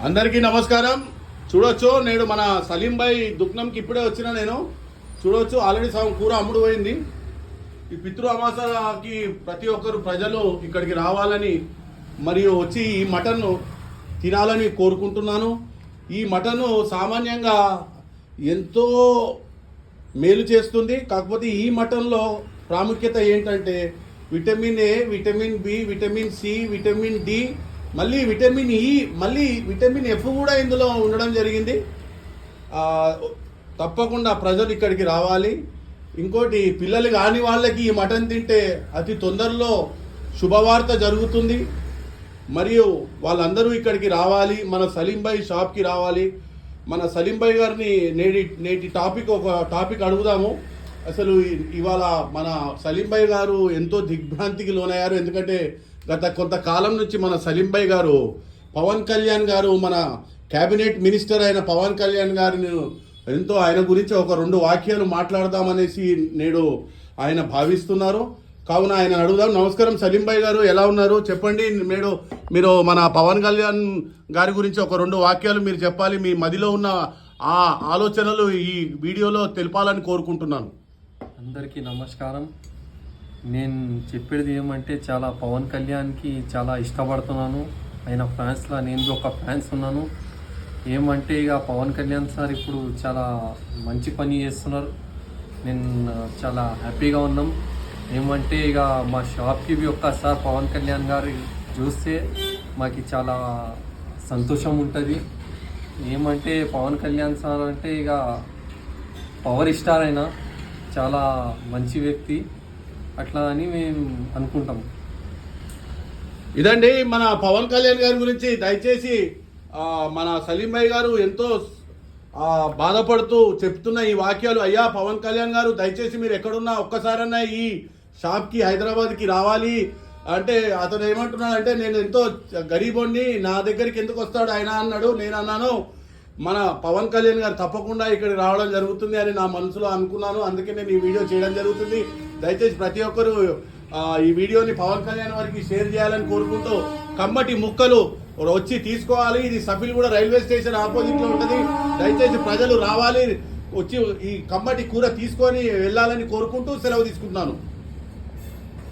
అందరికీ నమస్కారం. చూడొచ్చు నేను మన సలీం భాయ్ దుకాణంకి ఇప్పుడే వచ్చిన. నేను చూడొచ్చు ఆల్రెడీ సగం కూర అమ్ముడు పోయింది. ఈ పితృ అమాసకి ప్రతి ఒక్కరు ప్రజలు ఇక్కడికి రావాలని మరియు వచ్చి ఈ మటన్ తినాలని కోరుకుంటున్నాను. ఈ మటన్ సామాన్యంగా ఎంతో మేలు చేస్తుంది. కాకపోతే ఈ మటన్లో ప్రాముఖ్యత ఏంటంటే vitamin A, vitamin B, vitamin C, vitamin D, మళ్ళీ విటమిన్ ఈ, మళ్ళీ విటమిన్ ఎఫ్ కూడా ఇందులో ఉండడం జరిగింది. తప్పకుండా ప్రజలు ఇక్కడికి రావాలి. ఇంకోటి, పిల్లలు కాని వాళ్ళకి ఈ మటన్ తింటే అతి తొందరలో శుభవార్త జరుగుతుంది. మరియు వాళ్ళందరూ ఇక్కడికి రావాలి, మన సలీం భాయ్ షాప్కి రావాలి. మన సలీం భాయ్ గారిని నేటి ఒక టాపిక్ అడుగుదాము. అసలు ఇవాళ మన సలీం భాయ్ గారు ఎంతో దిగ్భ్రాంతికి లోనయ్యారు. ఎందుకంటే గత కొంతకాలం నుంచి మన సలీం భాయ్ గారు పవన్ కళ్యాణ్ గారు, మన క్యాబినెట్ మినిస్టర్ అయిన పవన్ కళ్యాణ్ గారిని ఎంతో ఆయన గురించి ఒక 2 వాక్యాలు మాట్లాడదామనేసి నేడు ఆయన భావిస్తున్నారు. కావున ఆయన అడుగుదాం. నమస్కారం సలీం భాయ్ గారు, ఎలా ఉన్నారు? చెప్పండి. మీరు మన పవన్ కళ్యాణ్ గారి గురించి ఒక 2 వాక్యాలు మీరు చెప్పాలి. మీ మదిలో ఉన్న ఆ ఆలోచనలు ఈ వీడియోలో తెలపాలని కోరుకుంటున్నాను. అందరికీ నమస్కారం. నేను చెప్పేది ఏమంటే, చాలా పవన్ కళ్యాణ్కి చాలా ఇష్టపడుతున్నాను. ఆయన ఫ్యాన్స్లో నేను ఒక ఫ్యాన్స్ ఉన్నాను. ఏమంటే ఇక పవన్ కళ్యాణ్ సార్ ఇప్పుడు చాలా మంచి పని చేస్తున్నారు. నేను చాలా హ్యాపీగా ఉన్నాం. ఏమంటే ఇక మా షాప్కి ఒక్కసారి పవన్ కళ్యాణ్ గారు చూస్తే మాకు చాలా సంతోషం ఉంటుంది. ఏమంటే పవన్ కళ్యాణ్ సార్ అంటే ఇక పవర్ స్టార్ అయినా చాలా మంచి వ్యక్తి, అట్లా అని మేము అనుకుంటాం. ఇదండి మన పవన్ కళ్యాణ్ గారి గురించి. దయచేసి మన సలీం భాయ్ గారు ఎంతో బాధపడుతూ చెప్తున్న ఈ వాక్యాలు. అయ్యా పవన్ కళ్యాణ్ గారు, దయచేసి మీరు ఎక్కడున్నా ఒక్కసారన్నా ఈ షాప్కి హైదరాబాద్కి రావాలి అంటే, అతను ఏమంటున్నాడంటే, నేను ఎంతో గరీబోడిని, నా దగ్గరికి ఎందుకు వస్తాడు ఆయన అన్నాడు. నేను అన్నాను, మన పవన్ కళ్యాణ్ గారు తప్పకుండా ఇక్కడికి రావడం జరుగుతుంది అని నా మనసులో అనుకున్నాను. అందుకే నేను ఈ వీడియో చేయడం జరుగుతుంది. దయచేసి ప్రతి ఒక్కరూ ఈ వీడియోని పవన్ కళ్యాణ్ వారికి షేర్ చేయాలని కోరుకుంటూ, కమ్మటి ముక్కలు వచ్చి తీసుకోవాలి. ఇది సఫిల్గూడ రైల్వే స్టేషన్ ఆపోజిట్లో ఉంటుంది. దయచేసి ప్రజలు రావాలి, వచ్చి ఈ కమ్మటి కూర తీసుకొని వెళ్ళాలని కోరుకుంటూ సెలవు తీసుకుంటున్నాను.